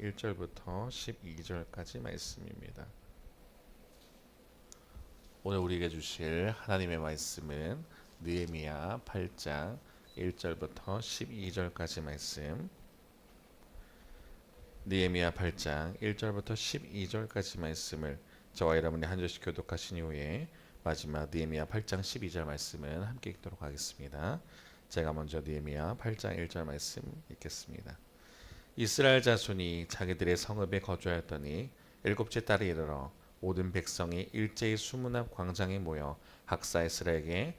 1절부터 12절까지 말씀입니다. 오늘 우리에게 주실 하나님의 말씀은 느헤미야 8장 1절부터 12절까지 말씀. 느헤미야 8장 1절부터 12절까지 말씀을 저와 여러분이 한 절씩 교독하신 이후에 마지막 느헤미야 8장 12절 말씀은 함께 읽도록 하겠습니다. 제가 먼저 느헤미야 8장 1절 말씀 읽겠습니다. 이스라엘 자손이 자기들의 성읍에 거주하였더니 일곱째 달에 이르러 모든 백성이 일제히 수문 앞 광장에 모여 학사 에스라에게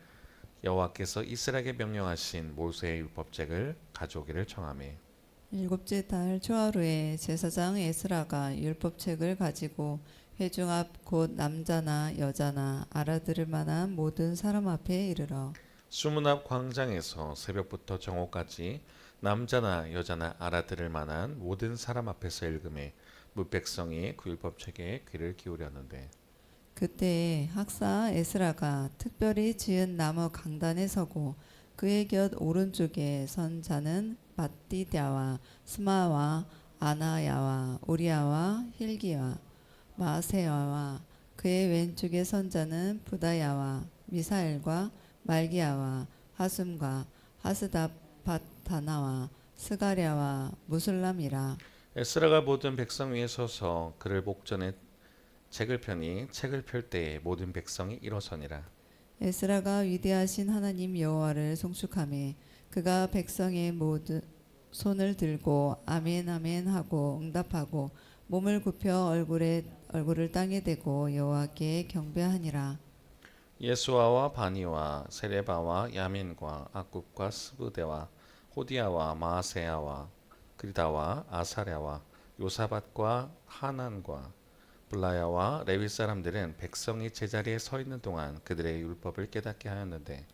여호와께서 이스라엘에게 명령하신 모세의 율법책을 가져오기를 청하매 일곱째 달 초하루에 제사장 에스라가 율법책을 가지고 회중 앞 곧 남자나 여자나 알아들을 만한 모든 사람 앞에 이르러 수문 앞 광장에서 새벽부터 정오까지 남자나 여자나 알아들을 만한 모든 사람 앞에서 읽음에 뭇백성이 그 율법책에 귀를 기울였는데 그때에 학사 에스라가 특별히 지은 나무 강단에 서고 그의 곁 오른쪽에 선 자는 마띠다와 스마와 아나야와 우리야와 힐기야 마세야와 그의 왼쪽에 선 자는 부다야와 미사엘과 말기야와 하숨과 하스다바타나와 스가랴와 무술람이라. 에스라가 모든 백성 위에 서서 그를 목전에 책을 펴니 책을 펼 때에 모든 백성이 일어서니라. 에스라가 위대하신 하나님 여호와를 송축하며 그가 백성의 모든 손을 들고 아멘 아멘 하고 응답하고 몸을 굽혀 얼굴을 땅에 대고 여호와께 경배하니라. 예수아와 바니와 세레바와 야민과 악굽과 스브데와 호디아와 마아세야와 그리다와 아사랴와 요사밭과 하난과 블라야와 레위 사람들은 백성이 제자리에 서 있는 동안 그들의 율법을 깨닫게 하였는데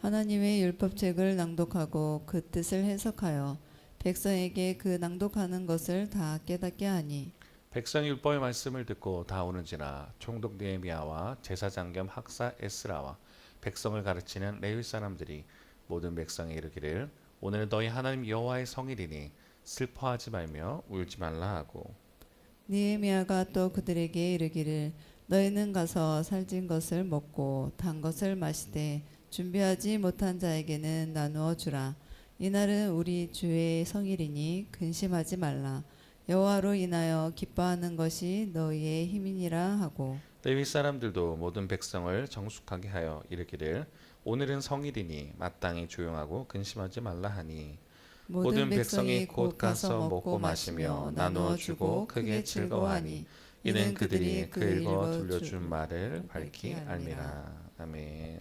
하나님의 율법책을 낭독하고 그 뜻을 해석하여 백성에게 그 낭독하는 것을 다 깨닫게 하니 백성이 율법의 말씀을 듣고 다 오는지라 총독 느헤미야와 제사장 겸 학사 에스라와 백성을 가르치는 레위 사람들이 모든 백성에 이르기를 오늘 너희 하나님 여호와의 성일이니 슬퍼하지 말며 울지 말라 하고 느헤미야가 또 그들에게 이르기를 너희는 가서 살찐 것을 먹고 단 것을 마시되 준비하지 못한 자에게는 나누어 주라. 이날은 우리 주의 성일이니 근심하지 말라. 여호와로 인하여 기뻐하는 것이 너희의 힘이니라 하고 레위 사람들도 모든 백성을 정숙하게 하여 이르기를 오늘은 성일이니 마땅히 조용하고 근심하지 말라 하니 모든 백성이 곧 가서 먹고 마시며 나누어 주고 크게 즐거워하니 이는 그들이 그 읽어 들려준 말을 밝히 알미라. 아멘.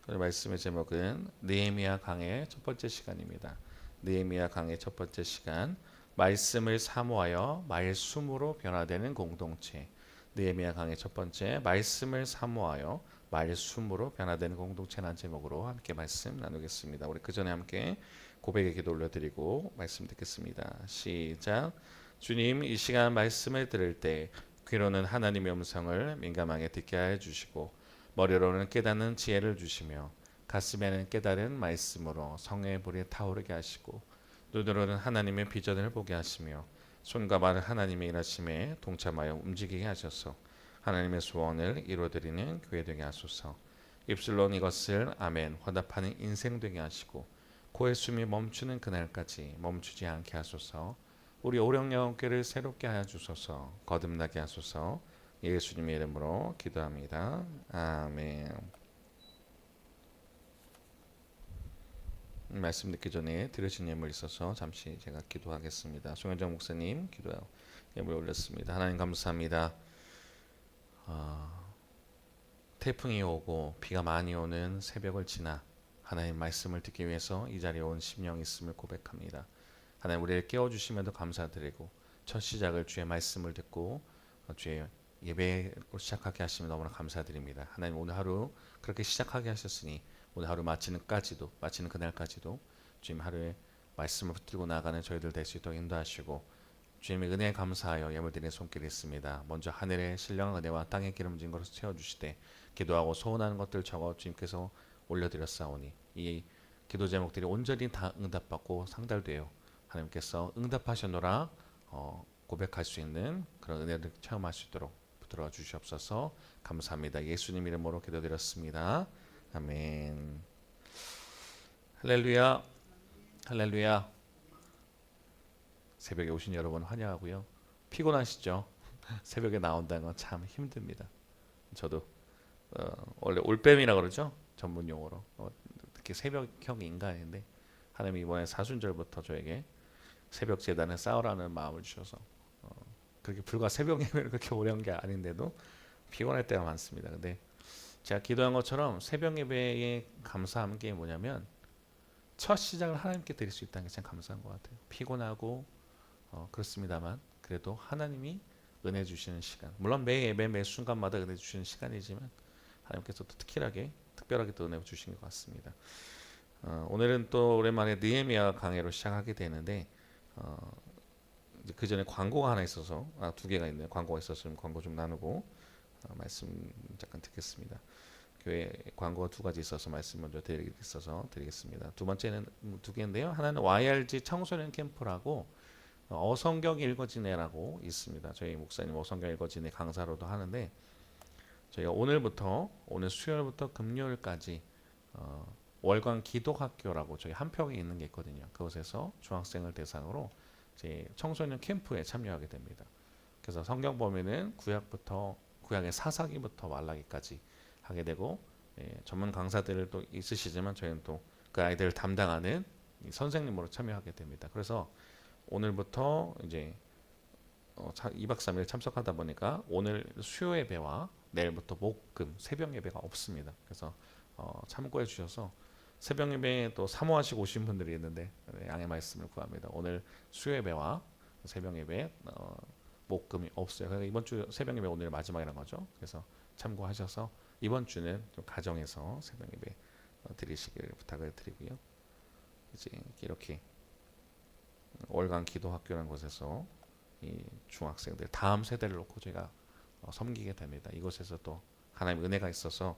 오늘 말씀의 제목은 느헤미야 강의 첫 번째 시간입니다. 느헤미야 강의 첫 번째 시간, 말씀을 사모하여 말씀으로 변화되는 공동체. 느헤미야 강의 첫 번째, 말씀을 사모하여 말씀으로 변화되는 공동체라는 제목으로 함께 말씀 나누겠습니다. 우리 그 전에 함께 고백의 기도 올려드리고 말씀 듣겠습니다. 시작. 주님, 이 시간 말씀을 들을 때 귀로는 하나님의 음성을 민감하게 듣게 하여 주시고 머리로는 깨닫는 지혜를 주시며 가슴에는 깨달은 말씀으로 성령의 불이 타오르게 하시고 눈으로는 하나님의 비전을 보게 하시며 손과 발을 하나님의 일하심에 동참하여 움직이게 하셔서 하나님의 소원을 이루어드리는 교회 되게 하소서. 입술로는 이것을 아멘 화답하는 인생 되게 하시고 코의 숨이 멈추는 그날까지 멈추지 않게 하소서. 우리 오령영 어깨를 새롭게 하여 주소서. 거듭나게 하소서. 예수님의 이름으로 기도합니다. 아멘. 말씀 듣기 전에 들으신 예물 있어서 잠시 제가 기도하겠습니다. 송현정 목사님 기도 예물 올렸습니다. 하나님 감사합니다. 태풍이 오고 비가 많이 오는 새벽을 지나 하나님 말씀을 듣기 위해서 이 자리에 온 심령이 있음을 고백합니다. 하나님 우리를 깨워주심에도 감사드리고 첫 시작을 주의 말씀을 듣고 주의 예배로 시작하게 하시면 너무나 감사드립니다. 하나님 오늘 하루 그렇게 시작하게 하셨으니 오늘 하루 마치는 그날까지도 주님 하루에 말씀을 붙들고 나가는 저희들 될 수 있도록 인도하시고 주님의 은혜에 감사하여 예물드리는 손길이 있습니다. 먼저 하늘의 신령한 은혜와 땅의 기름진 것으로 채워주시되 기도하고 소원하는 것들 적어 주님께서 올려드렸사오니 이 기도 제목들이 온전히 다 응답받고 상달되어 하나님께서 응답하셨노라 고백할 수 있는 그런 은혜를 체험할 수 있도록 붙들어 주시옵소서. 감사합니다. 예수님 이름으로 기도드렸습니다. 아멘. 할렐루야. 할렐루야. 새벽에 오신 여러분 환영하고요. 피곤하시죠? 새벽에 나온다는 건 참 힘듭니다. 저도 원래 올빼미라 그러죠? 전문 용어로. 특히 새벽형 인간인데 하나님이 이번에 사순절부터 저에게 새벽 제단에 싸우라는 마음을 주셔서 그렇게 불과 새벽 예배를 그렇게 오래 한 게 아닌데도 피곤할 때가 많습니다. 근데 제가 기도한 것처럼 새벽 예배에 감사한 게 뭐냐면 첫 시작을 하나님께 드릴 수 있다는 게 참 감사한 것 같아요. 피곤하고 그렇습니다만 그래도 하나님이 은혜 주시는 시간, 물론 매 예배 매 순간마다 은혜 주시는 시간이지만 하나님께서 또 특별하게 또 은혜 주신 것 같습니다. 오늘은 또 오랜만에 느헤미야 강해로 시작하게 되는데 그 전에 광고가 하나 있어서 두 개가 있네요. 광고가 있어서 광고 좀 나누고 말씀 잠깐 듣겠습니다. 교회 광고가 두 가지 있어서 말씀 먼저 드리겠습니다. 두 번째는 두 개인데요. 하나는 YRG 청소년 캠프라고 어성경 읽어지네라고 있습니다. 저희 목사님 어성경 읽어지네 강사로도 하는데 저희가 오늘 수요일부터 금요일까지 월간 기독학교라고 저희 한평에 있는 게 있거든요. 그곳에서 중학생을 대상으로 이제 청소년 캠프에 참여하게 됩니다. 그래서 성경 보면은 구약의 사사기부터 말라기까지 하게 되고 전문 강사들도 있으시지만 저희는 또 그 아이들을 담당하는 선생님으로 참여하게 됩니다. 그래서 오늘부터 이제 2박 3일 참석하다 보니까 오늘 수요 예배와 내일부터 목금 새벽 예배가 없습니다. 그래서 참고해 주셔서 새벽 예배에 또 사모하시고 오신 분들이 있는데 양해 말씀을 구합니다. 오늘 수요 예배와 새벽 예배 목금이 없어요. 그러니까 이번 주 새벽 예배 오늘 마지막이라는 거죠. 그래서 참고하셔서 이번 주는 좀 가정에서 새벽 예배 드리시길 부탁을 드리고요. 이제 이렇게 월간 기도학교라는 곳에서 이 중학생들 다음 세대를 놓고 제가 섬기게 됩니다. 이곳에서 또 하나님의 은혜가 있어서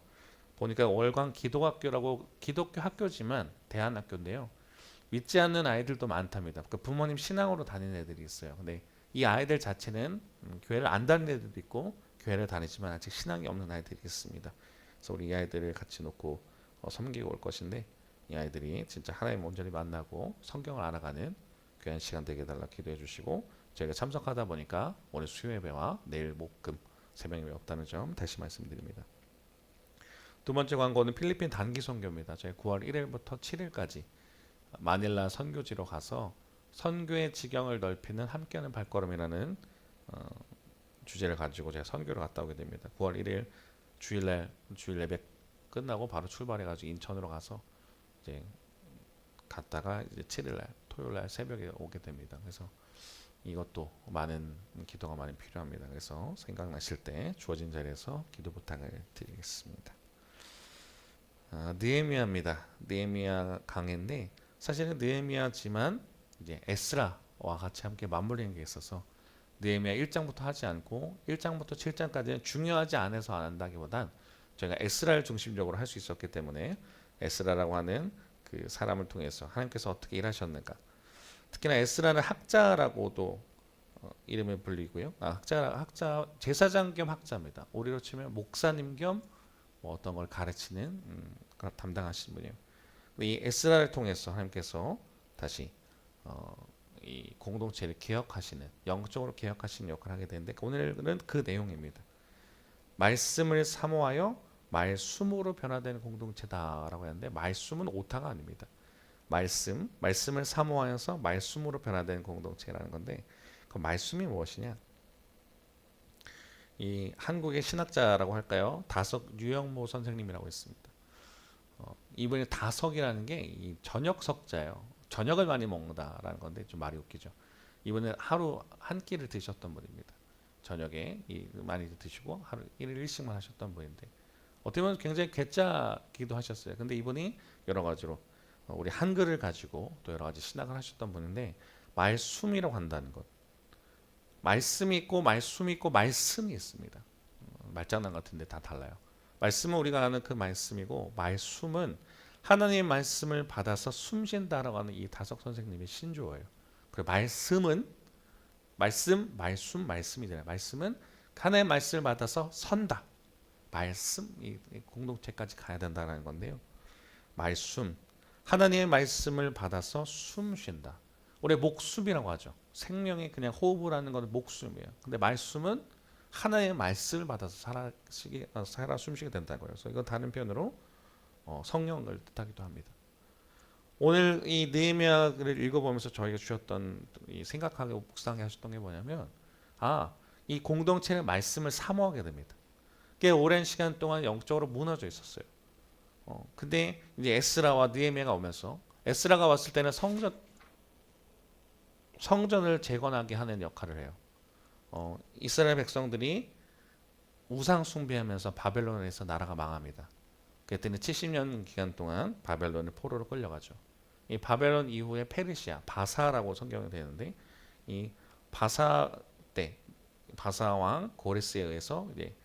보니까 월간 기도학교라고 기독교 학교지만 대안학교인데요. 믿지 않는 아이들도 많답니다. 그 부모님 신앙으로 다니는 애들이 있어요. 근데 이 아이들 자체는 교회를 안 다니는 애들도 있고 교회를 다니지만 아직 신앙이 없는 아이들이 있습니다. 그래서 우리 이 아이들을 같이 놓고 섬기고 올 것인데 이 아이들이 진짜 하나님 온전히 만나고 성경을 알아가는 귀한 시간 되게 해달라 기도해 주시고 저희가 참석하다 보니까 오늘 수요 예배와 내일 목금 새벽 예배 없다는 점 다시 말씀드립니다. 두 번째 광고는 필리핀 단기 선교입니다. 저희 9월 1일부터 7일까지 마닐라 선교지로 가서 선교의 지경을 넓히는 함께하는 발걸음이라는 주제를 가지고 제가 선교를 갔다 오게 됩니다. 9월 1일 주일 예배 끝나고 바로 출발해가지고 인천으로 가서 이제 갔다가 이제 7일날 토요일날 새벽에 오게 됩니다. 그래서 이것도 많은 기도가 많이 필요합니다. 그래서 생각나실 때 주어진 자리에서 기도 부탁을 드리겠습니다. 느헤미야입니다. 느헤미야 강해인데 사실은 느헤미야지만 이제 에스라와 같이 함께 맞물리는 게 있어서 느헤미야 1장부터 하지 않고 1장부터 7장까지는 중요하지 않아서 안 한다기보단 저희가 에스라를 중심적으로 할 수 있었기 때문에 에스라라고 하는 그 사람을 통해서 하나님께서 어떻게 일하셨는가. 특히나 에스라는 학자라고도 이름을 불리고요. 학자 제사장 겸 학자입니다. 우리로 치면 목사님 겸 뭐 어떤 걸 가르치는 담당하시는 분이에요. 이 에스라를 통해서 하나님께서 다시 이 공동체를 개혁하시는 영적으로 개혁하시는 역할을 하게 되는데 오늘은 그 내용입니다. 말씀을 사모하여 말씀으로 변화되는 공동체다라고 하는데 말씀은 오타가 아닙니다. 말씀을 사모하여서 말씀으로 변화되는 공동체라는 건데 그 말씀이 무엇이냐? 이 한국의 신학자라고 할까요? 다석 유영모 선생님이라고 있습니다. 이분이 다석이라는 게 이 저녁석자예요. 저녁을 많이 먹는다라는 건데 좀 말이 웃기죠. 이분은 하루 한 끼를 드셨던 분입니다. 저녁에 많이 드시고 하루 1일 1식만 하셨던 분인데 어떻게 보면 굉장히 괴짜기도 하셨어요. 근데 이분이 여러 가지로 우리 한글을 가지고 또 여러 가지 신학을 하셨던 분인데 말씀이라고 한다는 것. 말씀이 있고 말씀이 있고 말씀이 있습니다. 말장난 같은데 다 달라요. 말씀은 우리가 아는 그 말씀이고 말씀은 하나님의 말씀을 받아서 숨쉰다라고 하는 이 다석 선생님의 신조어예요. 그리고 말씀이잖아요. 말씀은 하나님의 말씀을 받아서 선다. 말씀, 이 공동체까지 가야 된다는 건데요. 말씀, 하나님의 말씀을 받아서 숨 쉰다. 우리 목숨이라고 하죠. 생명이 그냥 호흡을 하는 건 목숨이에요. 근데 말씀은 하나님의 말씀을 받아서 살아 숨쉬게 된다고요. 그래서 이건 다른 표현으로 성령을 뜻하기도 합니다. 오늘 이 느헤미야를 읽어보면서 저희가 주셨던 이 생각하고 묵상하게 하셨던 게 뭐냐면, 이 공동체는 말씀을 사모하게 됩니다. 꽤 오랜 시간 동안 영적으로 무너져 있었어요. 근데 이제 에스라와 느헤미야가 오면서, 에스라가 왔을 때는 성전을 재건하게 하는 역할을 해요. 이스라엘 백성들이 우상 숭배하면서 바벨론에서 나라가 망합니다. 그때는 70년 기간 동안 바벨론의 포로로 끌려가죠. 이 바벨론 이후에 페르시아, 바사라고 성경에 되는데, 이 바사 때 바사 왕 고레스에 의해서 이제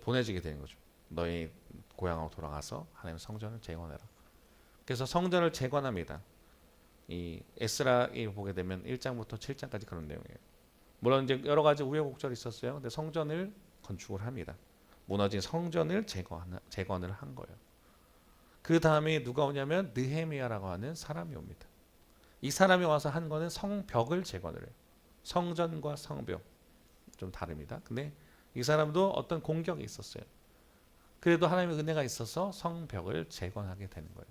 보내지게 되는 거죠. 너희 고향으로 돌아가서 하나님 성전을 재건해라. 그래서 성전을 재건합니다. 이 에스라에 보게 되면 1장부터 7장까지 그런 내용이에요. 물론 이제 여러 가지 우여곡절이 있었어요. 근데 성전을 건축을 합니다. 무너진 성전을 재건을 한 거예요. 그 다음에 누가 오냐면 느헤미야라고 하는 사람이 옵니다. 이 사람이 와서 한 거는 성벽을 재건을 해요. 성전과 성벽 좀 다릅니다. 근데 이 사람도 어떤 공격이 있었어요. 그래도 하나님의 은혜가 있어서 성벽을 재건하게 되는 거예요.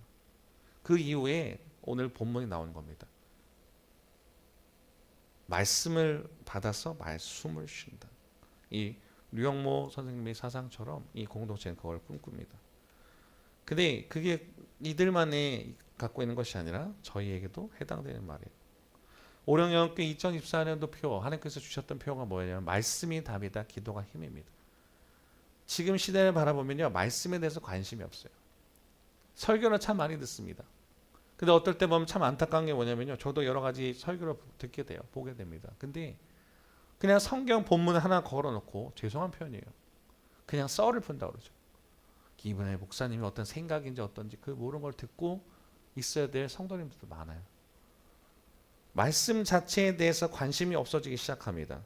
그 이후에 오늘 본문이 나오는 겁니다. 말씀을 받아서 말씀을 쉰다. 이 류영모 선생님의 사상처럼 이 공동체는 그걸 꿈꿉니다. 근데 그게 이들만이 갖고 있는 것이 아니라 저희에게도 해당되는 말이에요. 오령영교 2024년도 표, 하나님께서 주셨던 표가 뭐냐면 말씀이 답이다, 기도가 힘입니다. 지금 시대를 바라보면요, 말씀에 대해서 관심이 없어요. 설교는 참 많이 듣습니다. 근데 어떨 때 보면 참 안타까운 게 뭐냐면요, 저도 여러 가지 설교를 듣게 돼요, 보게 됩니다. 근데 그냥 성경 본문 하나 걸어놓고, 죄송한 표현이에요, 그냥 썰을 푼다 그러죠. 이번에 목사님이 어떤 생각인지 어떤지 그 모르는 걸 듣고 있어야 될 성도님들도 많아요. 말씀 자체에 대해서 관심이 없어지기 시작합니다.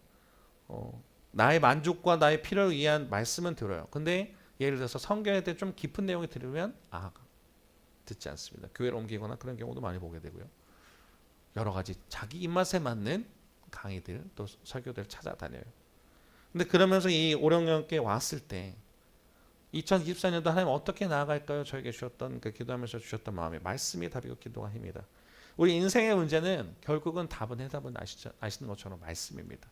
나의 만족과 나의 필요를 위한 말씀은 들어요. 근데 예를 들어서 성경에 대해 좀 깊은 내용이 들으면 듣지 않습니다. 교회를 옮기거나 그런 경우도 많이 보게 되고요. 여러 가지 자기 입맛에 맞는 강의들 또 설교들을 찾아다녀요. 근데 그러면서 이 오령영께 왔을 때 2024년도 하나님 어떻게 나아갈까요? 저에게 주셨던 그 기도하면서 주셨던 마음이 말씀이 답이고 기도가 힘이다. 우리 인생의 문제는 결국은 해답은 아시는 것처럼 말씀입니다.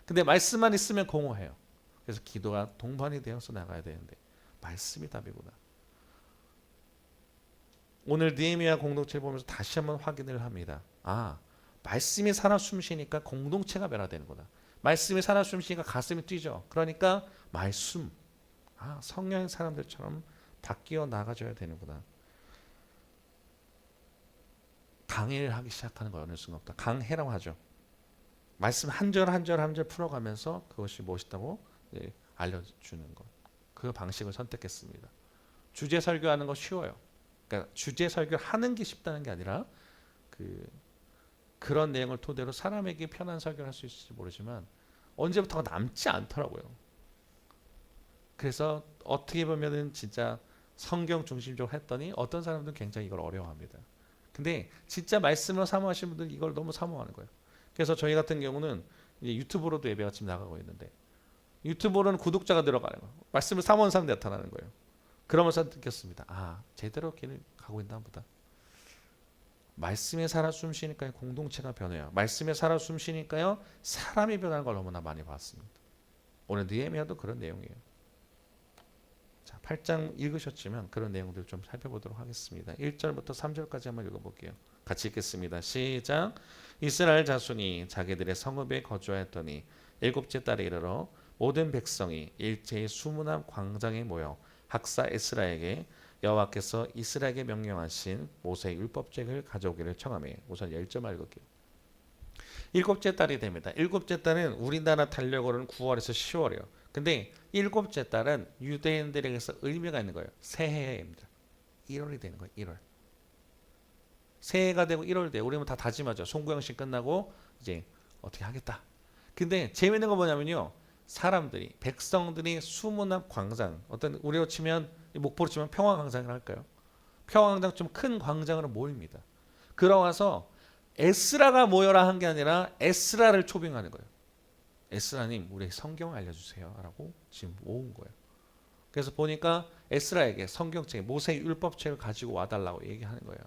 근데 말씀만 있으면 공허해요. 그래서 기도가 동반이 되어서 나가야 되는데 말씀이 답이구나. 오늘 느헤미야 공동체를 보면서 다시 한번 확인을 합니다. 말씀이 살아 숨쉬니까 공동체가 변화되는구나. 말씀이 살아 숨쉬니까 가슴이 뛰죠. 그러니까 말씀, 성령의 사람들처럼 바뀌어 나가줘야 되는구나. 강해를 하기 시작하는 거예요. 어느 순간부터 강해라고 하죠. 말씀 한 절 한 절 한 절 풀어가면서 그것이 무엇이다고 알려주는 것. 그 방식을 선택했습니다. 주제 설교하는 거 쉬워요. 그러니까 주제 설교하는 게 쉽다는 게 아니라 그런 내용을 토대로 사람에게 편한 설교를 할 수 있을지 모르지만 언제부터가 남지 않더라고요. 그래서 어떻게 보면은 진짜 성경 중심적으로 했더니 어떤 사람들은 굉장히 이걸 어려워합니다. 근데 진짜 말씀을 사모하시는 분들은 이걸 너무 사모하는 거예요. 그래서 저희 같은 경우는 이제 유튜브로도 예배가 지금 나가고 있는데 유튜브로는 구독자가 들어가는 거예요. 말씀을 사모하는 사람들이 나타나는 거예요. 그러면서 느꼈습니다. 제대로 길을 가고 있나 보다. 말씀에 살아 숨쉬니까요, 공동체가 변해요. 말씀에 살아 숨쉬니까요, 사람이 변하는 걸 너무나 많이 봤습니다. 오늘 느헤미야도 그런 내용이에요. 자, 8장 읽으셨지만 그런 내용들 좀 살펴보도록 하겠습니다. 1절부터 3절까지 한번 읽어볼게요. 같이 읽겠습니다. 시작. 이스라엘 자손이 자기들의 성읍에 거주하였더니 7째 달에 이르러 모든 백성이 일제히 수문암 광장에 모여 학사 에스라에게 여호와께서 이스라엘에게 명령하신 모세의 율법책을 가져오기를 청하매. 우선 10절 읽을게요. 7째 달이 됩니다. 7째 달은 우리나라 달력으로는 9월에서 10월이에요. 근데 7째 달은 유대인들에게서 의미가 있는 거예요. 새해입니다. 1월이 되는 거예요. 1월. 새해가 되고 1월 돼요. 우리는 다 다짐하죠. 송구영신 끝나고 이제 어떻게 하겠다. 근데 재미있는 건 뭐냐면요. 사람들이 백성들이 수문 앞 광장 어떤 우리로 치면 목포로 치면 평화광장을 할까요? 평화광장 좀 큰 광장으로 모입니다. 그러와서 에스라가 모여라 한 게 아니라 에스라를 초빙하는 거예요. 에스라님 우리 성경 알려주세요 라고 지금 모은 거예요. 그래서 보니까 에스라에게 성경책 모세 율법책을 가지고 와달라고 얘기하는 거예요.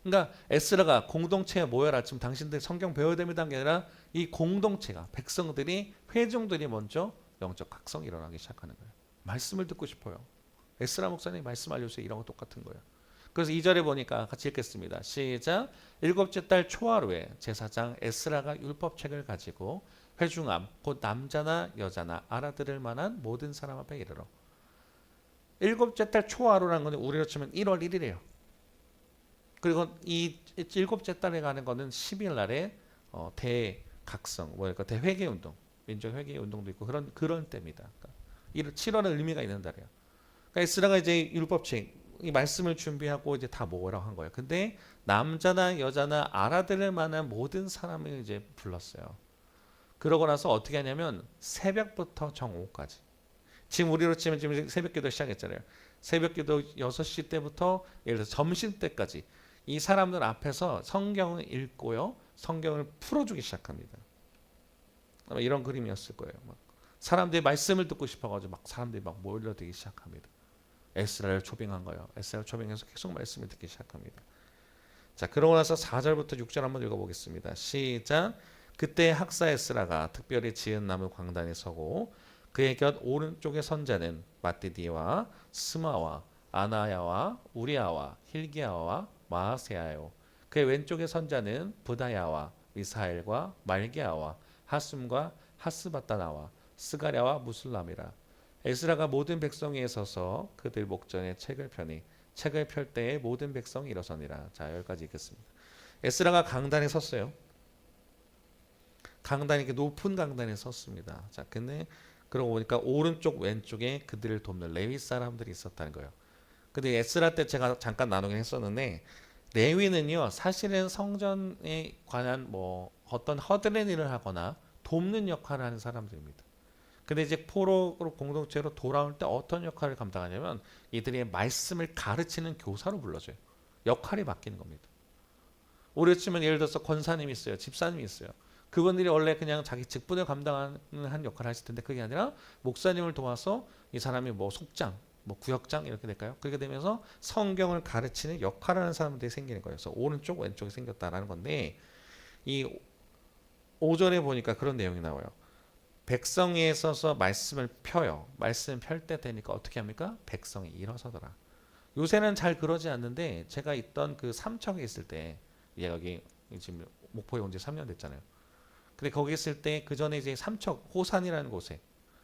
그러니까 에스라가 공동체에 모여라 지금 당신들 성경 배워야 됩니다 한 게 아니라 이 공동체가 백성들이 회중들이 먼저 영적 각성이 일어나기 시작하는 거예요. 말씀을 듣고 싶어요. 에스라 목사님 말씀 알려주세요. 이런 거 똑같은 거예요. 그래서 2절에 보니까 같이 읽겠습니다. 시작. 일곱째 달 초하루에 제사장 에스라가 율법책을 가지고 회중 앞 곧 남자나 여자나 알아들을 만한 모든 사람 앞에 이르러. 일곱째 달 초하루라는 건 우리로 치면 1월 1일이에요. 그리고 이 일곱째 달에 가는 거는 10일 날에 대각성, 뭐랄까 대회개 운동, 민족 회개 운동도 있고 그런 때입니다. 그러니까 7월은 의미가 있는 달이에요. 그러니까 에스라가 이제 율법책 이 말씀을 준비하고 이제 다 모으라고 한 거예요. 근데 남자나 여자나 알아들을 만한 모든 사람을 이제 불렀어요. 그러고 나서 어떻게 하냐면 새벽부터 정오까지. 지금 우리로 치면 지금 새벽기도 시작했잖아요. 새벽기도 6시 때부터 예를 들어서 점심 때까지 이 사람들 앞에서 성경을 읽고요. 성경을 풀어주기 시작합니다. 아마 이런 그림이었을 거예요. 막 사람들이 말씀을 듣고 싶어가지고 막 사람들이 막 몰려들기 시작합니다. 에스라를 초빙한 거예요. 에스라를 초빙해서 계속 말씀을 듣기 시작합니다. 자, 그러고 나서 4절부터 6절 한번 읽어보겠습니다. 시작. 그때 학사 에스라가 특별히 지은 나무 광단에 서고 그의 곁 오른쪽의 선자는 마띠디와 스마와 아나야와 우리아와 힐기야와 마아세야요. 그의 왼쪽의 선자는 부다야와 미사엘과 말게야와 하숨과 하스바다나와 스가랴와 무술람이라. 에스라가 모든 백성 위에 서서 그들 목전에 책을 펴니 책을 펼 때에 모든 백성이 일어서니라. 자, 여기까지 읽겠습니다. 에스라가 강단에 섰어요. 강단이 이렇게 높은 강단에 섰습니다. 자, 근데 그러고 보니까 오른쪽 왼쪽에 그들을 돕는 레위 사람들이 있었다는 거예요. 근데 에스라 때 제가 잠깐 나누긴 했었는데 레위는요 사실은 성전에 관한 뭐 어떤 허드렛 일을 하거나 돕는 역할을 하는 사람들입니다. 근데 이제 포로로 공동체로 돌아올 때 어떤 역할을 감당하냐면 이들이 말씀을 가르치는 교사로 불러줘요. 역할이 바뀌는 겁니다. 우리 치면 예를 들어서 권사님이 있어요. 집사님이 있어요. 그분들이 원래 그냥 자기 직분을 감당하는 한 역할을 하실 텐데 그게 아니라 목사님을 도와서 이 사람이 뭐 속장, 뭐 구역장 이렇게 될까요? 그렇게 되면서 성경을 가르치는 역할을 하는 사람들이 생기는 거예요. 그래서 오른쪽 왼쪽이 생겼다라는 건데 이 5절에 보니까 그런 내용이 나와요. 백성에 서서 말씀을 펴요. 말씀 펼 때 되니까 어떻게 합니까? 백성이 일어서더라. 요새는 잘 그러지 않는데 제가 있던 그 삼척에 있을 때 여기 지금 목포에 온 지 3년 됐잖아요. 근데 거기 있을 때 그 전에 이제 삼척 호산이라는 곳에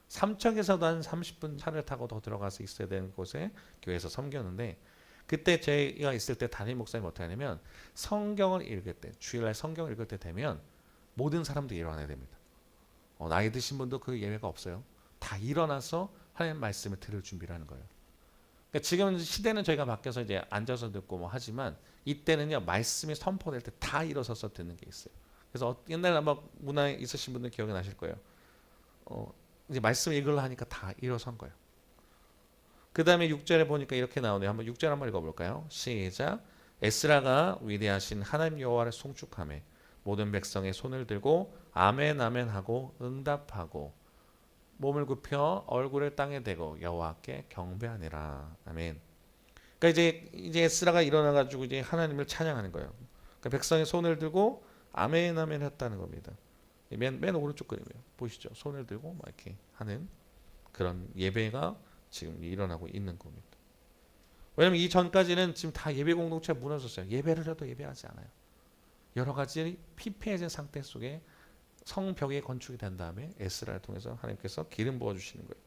삼척에서도 한 30분 차를 타고 더 들어가서 있어야 되는 곳에 교회에서 섬겼는데 그때 제가 있을 때 담임 목사님 어떻게 하냐면 성경을 읽을 때 주일날 성경을 읽을 때 되면 모든 사람들이 일어나야 됩니다. 나이 드신 분도 그 예외가 없어요. 다 일어나서 하나님 말씀을 들을 준비를 하는 거예요. 그러니까 지금 시대는 저희가 바뀌어서 이제 앉아서 듣고 뭐 하지만 이때는요 말씀이 선포될 때 다 일어서서 듣는 게 있어요. 그래서 옛날에 아마 문화에 있으신 분들 기억이 나실 거예요. 이제 말씀 읽으려 하니까 다 일어선 거예요. 그 다음에 6절에 보니까 이렇게 나오네요. 한번 6절 한번 읽어볼까요? 시작. 에스라가 위대하신 하나님 여호와를 송축하며 모든 백성의 손을 들고 아멘 아멘 하고 응답하고 몸을 굽혀 얼굴을 땅에 대고 여호와께 경배하니라. 아멘. 그러니까 이제 에스라가 일어나 가지고 이제 하나님을 찬양하는 거예요. 그러니까 백성의 손을 들고 아멘 아멘 했다는 겁니다. 맨 오른쪽 그림이에요. 보시죠. 손을 들고 막 이렇게 하는 그런 예배가 지금 일어나고 있는 겁니다. 왜냐면 이 전까지는 지금 다 예배 공동체가 무너졌어요. 예배를 해도 예배하지 않아요. 여러 가지 피폐해진 상태 속에 성벽이 건축이 된 다음에 에스라를 통해서 하나님께서 기름 부어주시는 거예요.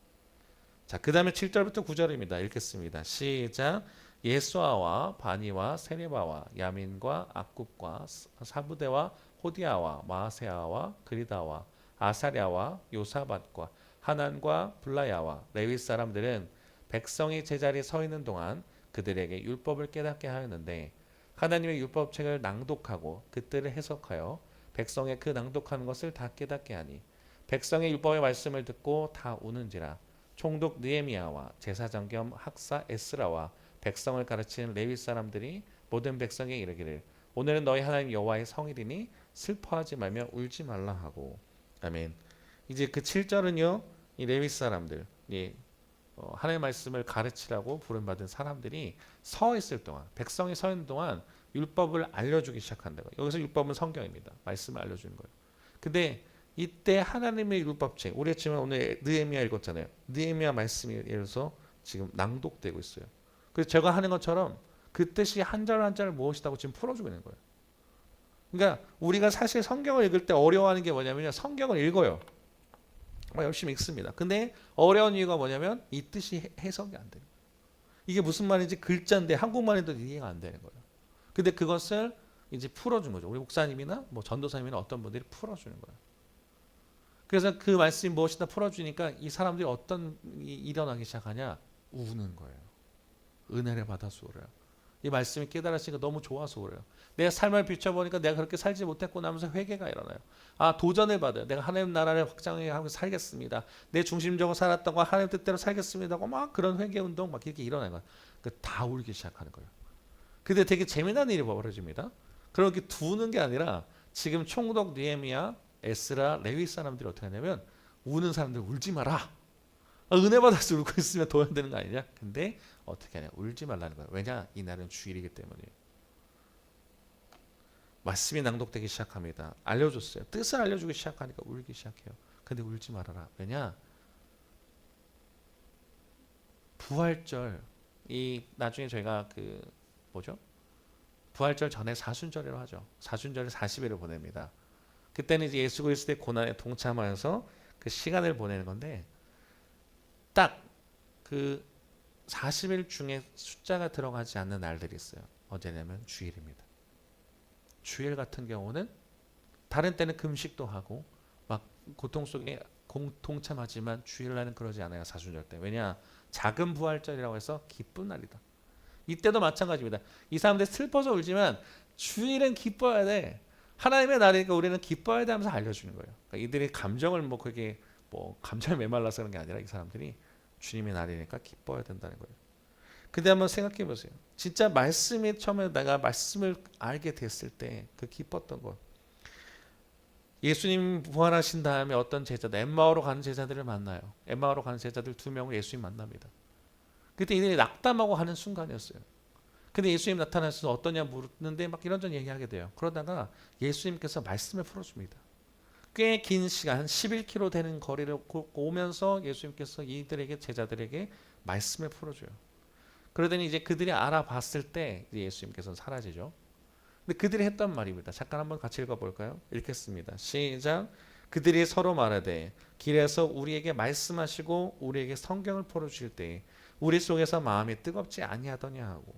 자, 그 다음에 7절부터 9절입니다. 읽겠습니다. 시작. 예수아와 바니와 세레바와 야민과 악굽과 사부대와 호디아와 마아세아와 그리다와 아사랴와 요사밧과 하난과 블라야와 레위 사람들은 백성이 제자리에 서 있는 동안 그들에게 율법을 깨닫게 하였는데 하나님의 율법책을 낭독하고 그들을 해석하여 백성의 그 낭독하는 것을 다 깨닫게 하니 백성의 율법의 말씀을 듣고 다 우는지라. 총독 느헤미야와 제사장 겸 학사 에스라와 백성을 가르치는 레위 사람들이 모든 백성에게 이르기를 오늘은 너희 하나님 여호와의 성일이니 슬퍼하지 말며 울지 말라 하고. 아멘. 이제 그 7절은요. 이 레위 사람들, 하나님의 말씀을 가르치라고 부름받은 사람들이 서 있을 동안, 백성이 서 있는 동안 율법을 알려주기 시작한다고. 여기서 율법은 성경입니다. 말씀을 알려주는 거예요. 근데 이때 하나님의 율법책, 우리 지금 오늘 느헤미야 읽었잖아요. 느헤미야 말씀이 예를 들어서 지금 낭독되고 있어요. 그래서 제가 하는 것처럼 그 뜻이 한 절 한 절 무엇이다고 지금 풀어주고 있는 거예요. 그러니까 우리가 사실 성경을 읽을 때 어려워하는 게 뭐냐면 성경을 읽어요. 열심히 읽습니다. 근데 어려운 이유가 뭐냐면 이 뜻이 해석이 안 돼요. 이게 무슨 말인지 글자인데 한국말에도 이해가 안 되는 거예요. 근데 그것을 이제 풀어준 거죠. 우리 목사님이나 뭐 전도사님이나 어떤 분들이 풀어주는 거예요. 그래서 그 말씀이 무엇이다 풀어주니까 이 사람들이 어떤 일이 일어나기 시작하냐? 우는 거예요. 은혜를 받아서 울어요. 이 말씀이 깨달아지니까 너무 좋아서 울어요. 내 삶을 비춰보니까 내가 그렇게 살지 못했구나 하면서 회개가 일어나요. 아, 도전을 받아요. 내가 하나님 나라를 확장하고 살겠습니다. 내 중심적으로 살았다고 하나님 뜻대로 살겠습니다 하고 막 그런 회개 운동 막 이렇게 일어나는 거예요. 다 울기 시작하는 거예요. 근데 되게 재미난 일이 벌어집니다. 그렇게 두는 게 아니라 지금 총독 느헤미야, 에스라, 레위 사람들이 어떻게 하냐면 우는 사람들 울지 마라. 은혜 받아서 울고 있으면 도연되는 거 아니냐? 근데 어떻게 하냐? 울지 말라는 거예요. 왜냐? 이날은 주일이기 때문이에요. 말씀이 낭독되기 시작합니다. 알려줬어요. 뜻을 알려주기 시작하니까 울기 시작해요. 근데 울지 말아라. 왜냐? 부활절, 이 나중에 저희가 그 뭐죠? 부활절 전에 사순절이라고 하죠. 사순절에 40일을 보냅니다. 그때는 이제 예수 그리스도의 고난에 동참하여서 그 시간을 보내는 건데 딱 그 40일 중에 숫자가 들어가지 않는 날들이 있어요. 언제냐면 주일입니다. 주일 같은 경우는 다른 때는 금식도 하고 막 고통 속에 동참하지만 주일날은 그러지 않아요. 사순절 때. 왜냐? 작은 부활절이라고 해서 기쁜 날이다. 이때도 마찬가지입니다. 이 사람들 슬퍼서 울지만 주일은 기뻐야 돼. 하나님의 날이니까 우리는 기뻐야 돼 하면서 알려주는 거예요. 그러니까 이들이 감정을 뭐 그게 뭐 감정에 메말라서 그런 게 아니라 이 사람들이 주님의 날이니까 기뻐야 된다는 거예요. 근데 한번 생각해 보세요. 진짜 말씀이 처음에 내가 말씀을 알게 됐을 때 그 기뻤던 것. 예수님 부활하신 다음에 어떤 제자들, 엠마오로 가는 제자들을 만나요. 엠마오로 가는 제자들 2명을 예수님 만납니다. 그때 이들이 낙담하고 하는 순간이었어요. 근데 예수님 나타나셔서 어떠냐 물었는데 막 이런저런 얘기하게 돼요. 그러다가 예수님께서 말씀을 풀어줍니다. 꽤 긴 시간, 한 11km 되는 거리를 오면서 예수님께서 이들에게 제자들에게 말씀을 풀어줘요. 그러더니 이제 그들이 알아봤을 때 예수님께서는 사라지죠. 근데 그들이 했던 말입니다. 잠깐 한번 같이 읽어볼까요? 읽겠습니다. 시작. 그들이 서로 말하되 길에서 우리에게 말씀하시고 우리에게 성경을 풀어주실 때 우리 속에서 마음이 뜨겁지 아니하더냐 하고.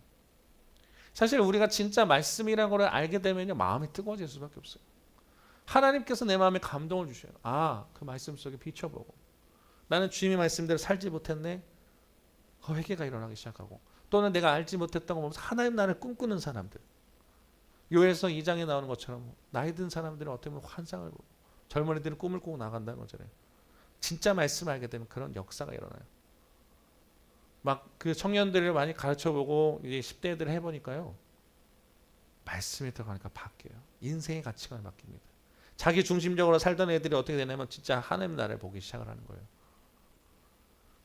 사실 우리가 진짜 말씀이라는 걸 알게 되면요 마음이 뜨거워질 수밖에 없어요. 하나님께서 내 마음에 감동을 주셔요. 아, 그 말씀 속에 비춰보고 나는 주님의 말씀대로 살지 못했네. 회개가 일어나기 시작하고 또는 내가 알지 못했던 거 보면서 하나님 나라를 꿈꾸는 사람들. 요에서 2장에 나오는 것처럼 나이 든 사람들은 어떻게 보면 환상을 보고 젊은이들은 꿈을 꾸고 나간다는 거잖아요. 진짜 말씀을 알게 되면 그런 역사가 일어나요. 막 그 청년들을 많이 가르쳐보고 이제 10대들 해보니까요. 말씀에 들어가니까 바뀌어요. 인생의 가치관이 바뀝니다. 자기 중심적으로 살던 애들이 어떻게 되냐면 진짜 하나님 나라를 보기 시작을 하는 거예요.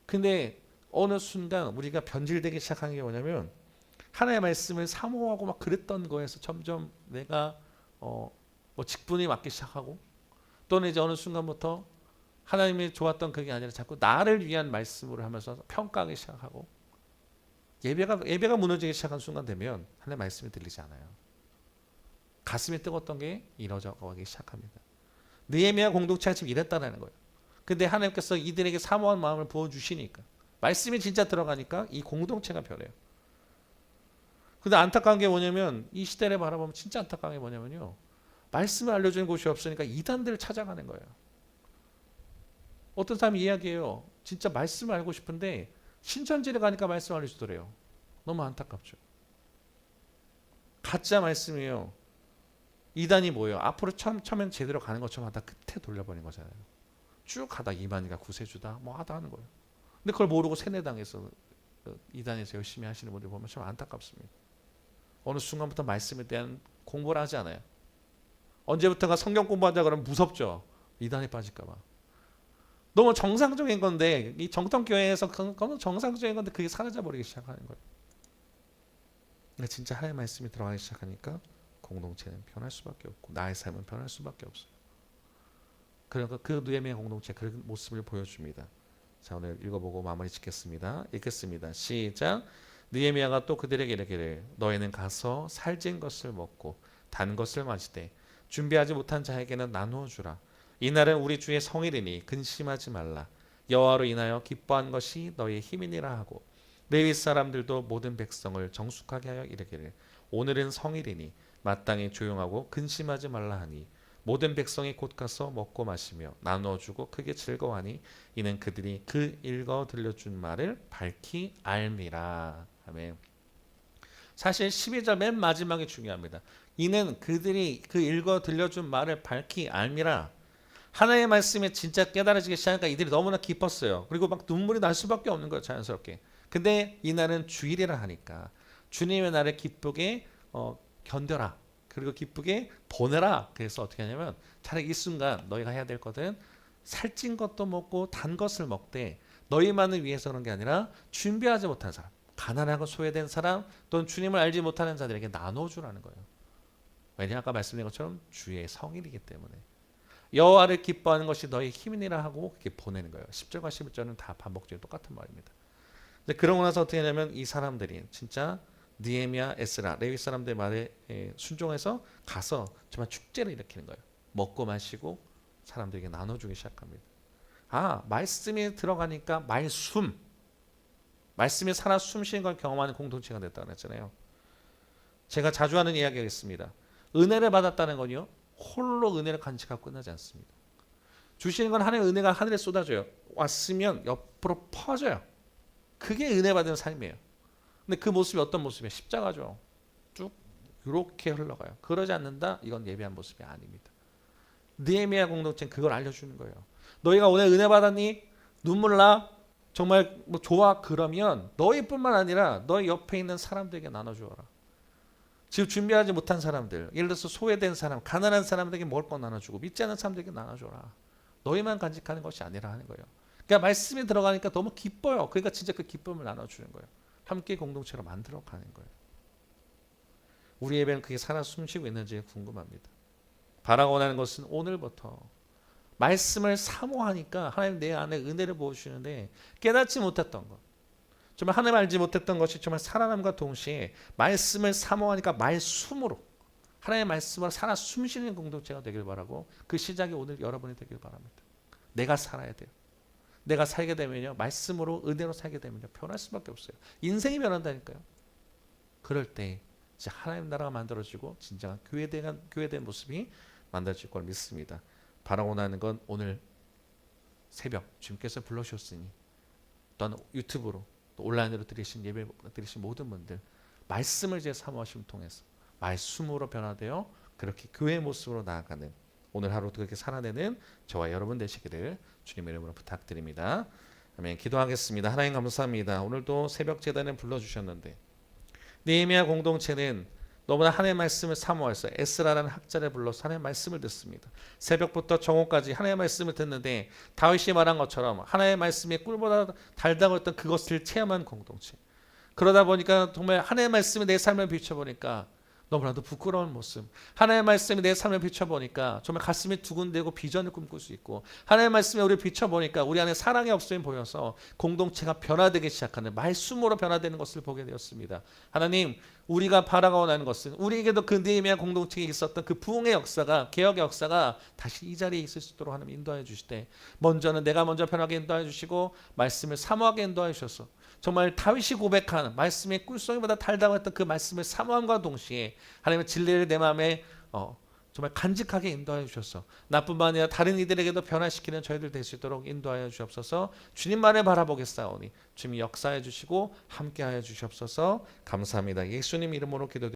근데 어느 순간 우리가 변질되기 시작한 게 뭐냐면 하나님의 말씀을 사모하고 막 그랬던 거에서 점점 내가 뭐 직분이 맞기 시작하고 또는 이제 어느 순간부터 하나님이 좋았던 그게 아니라 자꾸 나를 위한 말씀으로 하면서 평가하기 시작하고 예배가 무너지기 시작한 순간 되면 하나님의 말씀이 들리지 않아요. 가슴이 뜨거웠던 게 이루어져 가기 시작합니다. 느헤미야 공동체가 지금 이랬다는 거예요. 근데 하나님께서 이들에게 사모한 마음을 부어주시니까 말씀이 진짜 들어가니까 이 공동체가 변해요. 근데 안타까운 게 뭐냐면 이 시대를 바라보면 진짜 안타까운 게 뭐냐면요. 말씀을 알려주는 곳이 없으니까 이단들을 찾아가는 거예요. 어떤 사람이 이야기해요. 진짜 말씀을 알고 싶은데 신천지를 가니까 말씀 알려주더래요. 너무 안타깝죠. 가짜 말씀이에요. 이단이 뭐예요? 앞으로 처음엔 제대로 가는 것처럼 하다 끝에 돌려버린 거잖아요. 쭉 가다 이만희가 구세주다 뭐 하다 하는 거예요. 근데 그걸 모르고 세뇌당해서 이단에서 열심히 하시는 분들 보면 참 안타깝습니다. 어느 순간부터 말씀에 대한 공부를 하지 않아요. 언제부턴가 성경 공부하자 그러면 무섭죠. 이단에 빠질까 봐. 너무 정상적인 건데 이 정통교회에서 너무 정상적인 건데 그게 사라져버리기 시작하는 거예요. 근데 진짜 하나님의 말씀이 들어가기 시작하니까 공동체는 변할 수밖에 없고 나의 삶은 변할 수밖에 없어요. 그러니까 그 느헤미야 공동체 그런 모습을 보여줍니다. 자, 오늘 읽어보고 마무리 짓겠습니다. 읽겠습니다. 시작. 느헤미야가 또 그들에게 이르기를 너희는 가서 살찐 것을 먹고 단 것을 마시되 준비하지 못한 자에게는 나누어 주라. 이날은 우리 주의 성일이니 근심하지 말라. 여호와로 인하여 기뻐한 것이 너희의 힘이니라 하고 레위 사람들도 모든 백성을 정숙하게 하여 이르기를 오늘은 성일이니 마땅히 조용하고 근심하지 말라 하니 모든 백성이 곧 가서 먹고 마시며 나누어 주고 크게 즐거워하니 이는 그들이 그 읽어 들려준 말을 밝히 알미라. 아멘. 사실 12절 맨 마지막이 중요합니다. 이는 그들이 그 읽어 들려준 말을 밝히 알미라. 하나님의 말씀에 진짜 깨달아지기 시작하니까 이들이 너무나 기뻤어요. 그리고 막 눈물이 날 수밖에 없는 거예요. 자연스럽게. 근데 이날은 주일이라 하니까 주님의 날을 기쁘게 견뎌라. 그리고 기쁘게 보내라. 그래서 어떻게 하냐면 차라리 이 순간 너희가 해야 될 것은 살찐 것도 먹고 단 것을 먹되 너희만을 위해서 그런 게 아니라 준비하지 못한 사람, 가난하고 소외된 사람 또는 주님을 알지 못하는 자들에게 나눠주라는 거예요. 왜냐 아까 말씀드린 것처럼 주의 성일이기 때문에 여호와를 기뻐하는 것이 너희 힘이니라 하고 그렇게 보내는 거예요. 10절과 11절은 다 반복적인 똑같은 말입니다. 근데 그러고 나서 어떻게 하냐면 이 사람들이 진짜 느헤미야, 에스라, 레위 사람들 말에 순종해서 가서 정말 축제를 일으키는 거예요. 먹고 마시고 사람들에게 나눠주기 시작합니다. 아, 말씀이 들어가니까 말씀이 살아 숨쉬는 걸 경험하는 공동체가 됐다고 그랬잖아요. 제가 자주 하는 이야기가 있습니다. 은혜를 받았다는 건요. 홀로 은혜를 간직하고 끝나지 않습니다. 주시는 건 하나님의 은혜가 하늘에 쏟아져요. 왔으면 옆으로 퍼져요. 그게 은혜 받은 삶이에요. 근데 그 모습이 어떤 모습이에요? 십자가죠. 쭉 이렇게 흘러가요. 그러지 않는다? 이건 예배한 모습이 아닙니다. 느헤미야 공동체는 그걸 알려주는 거예요. 너희가 오늘 은혜 받았니? 눈물 나? 정말 뭐 좋아? 그러면 너희뿐만 아니라 너희 옆에 있는 사람들에게 나눠주어라. 지금 준비하지 못한 사람들, 예를 들어서 소외된 사람, 가난한 사람들에게 먹을 거 나눠주고 믿지 않는 사람들에게 나눠줘라. 너희만 간직하는 것이 아니라 하는 거예요. 그러니까 말씀이 들어가니까 너무 기뻐요. 그러니까 진짜 그 기쁨을 나눠주는 거예요. 함께 공동체로 만들어가는 거예요. 우리 예배는 그게 살아 숨쉬고 있는지 궁금합니다. 바라고 원하는 것은 오늘부터 말씀을 사모하니까 하나님 내 안에 은혜를 부어주시는데 깨닫지 못했던 것, 정말 하나님 알지 못했던 것이 정말 살아남과 동시에 말씀을 사모하니까 말숨으로 하나님의 말씀으로 살아 숨쉬는 공동체가 되길 바라고 그 시작이 오늘 여러분이 되길 바랍니다. 내가 살아야 돼요. 내가 살게 되면요. 말씀으로 은혜로 살게 되면요. 변할 수밖에 없어요. 인생이 변한다니까요. 그럴 때 이제 하나님 나라가 만들어지고 진정한 교회된 모습이 만들어질 걸 믿습니다. 바라고 원하는 건 오늘 새벽 주님께서 불러주셨으니 또한 유튜브로 또 온라인으로 들으신 예배 들으신 모든 분들 말씀을 이제 사모하심을 통해서 말씀으로 변화되어 그렇게 교회의 모습으로 나아가는 오늘 하루도 그렇게 살아내는 저와 여러분 되시기를 주님의 이름으로 부탁드립니다. 아멘. 기도하겠습니다. 하나님 감사합니다. 오늘도 새벽 제단에 불러주셨는데 느헤미야 공동체는 너무나 하나님의 말씀을 사모해서 에스라라는 학자를 불러서 하나님의 말씀을 듣습니다. 새벽부터 정오까지 하나님의 말씀을 듣는데 다윗이 말한 것처럼 하나님의 말씀이 꿀보다 달다고 했던 그것을 체험한 공동체. 그러다 보니까 정말 하나님의 말씀이 내 삶을 비춰보니까 너무나도 부끄러운 모습. 하나님의 말씀이 내 삶을 비춰보니까 정말 가슴이 두근대고 비전을 꿈꿀 수 있고 하나님의 말씀이 우리를 비춰보니까 우리 안에 사랑의 없음이 보여서 공동체가 변화되기 시작하는 말씀으로 변화되는 것을 보게 되었습니다. 하나님 우리가 바라가 원하는 것은 우리에게도 그 느헤미야 공동체에 있었던 그 부흥의 역사가 개혁의 역사가 다시 이 자리에 있을 수 있도록 하나님 인도하여 주시되 먼저는 내가 먼저 변하게 인도하여 주시고 말씀을 사모하게 인도하여 주셔서 정말 다윗이 고백한 말씀의 꿀송이보다 달다고 했던 그 말씀을 사모함과 동시에 하나님의 진리를 내 마음에 정말 간직하게 인도하여 주셔서 나뿐만 아니라 다른 이들에게도 변화시키는 저희들 될 수 있도록 인도하여 주옵소서. 주님만을 바라보겠사오니 주님이 역사해 주시고 함께하여 주시옵소서. 감사합니다. 예수님 이름으로 기도드립니다.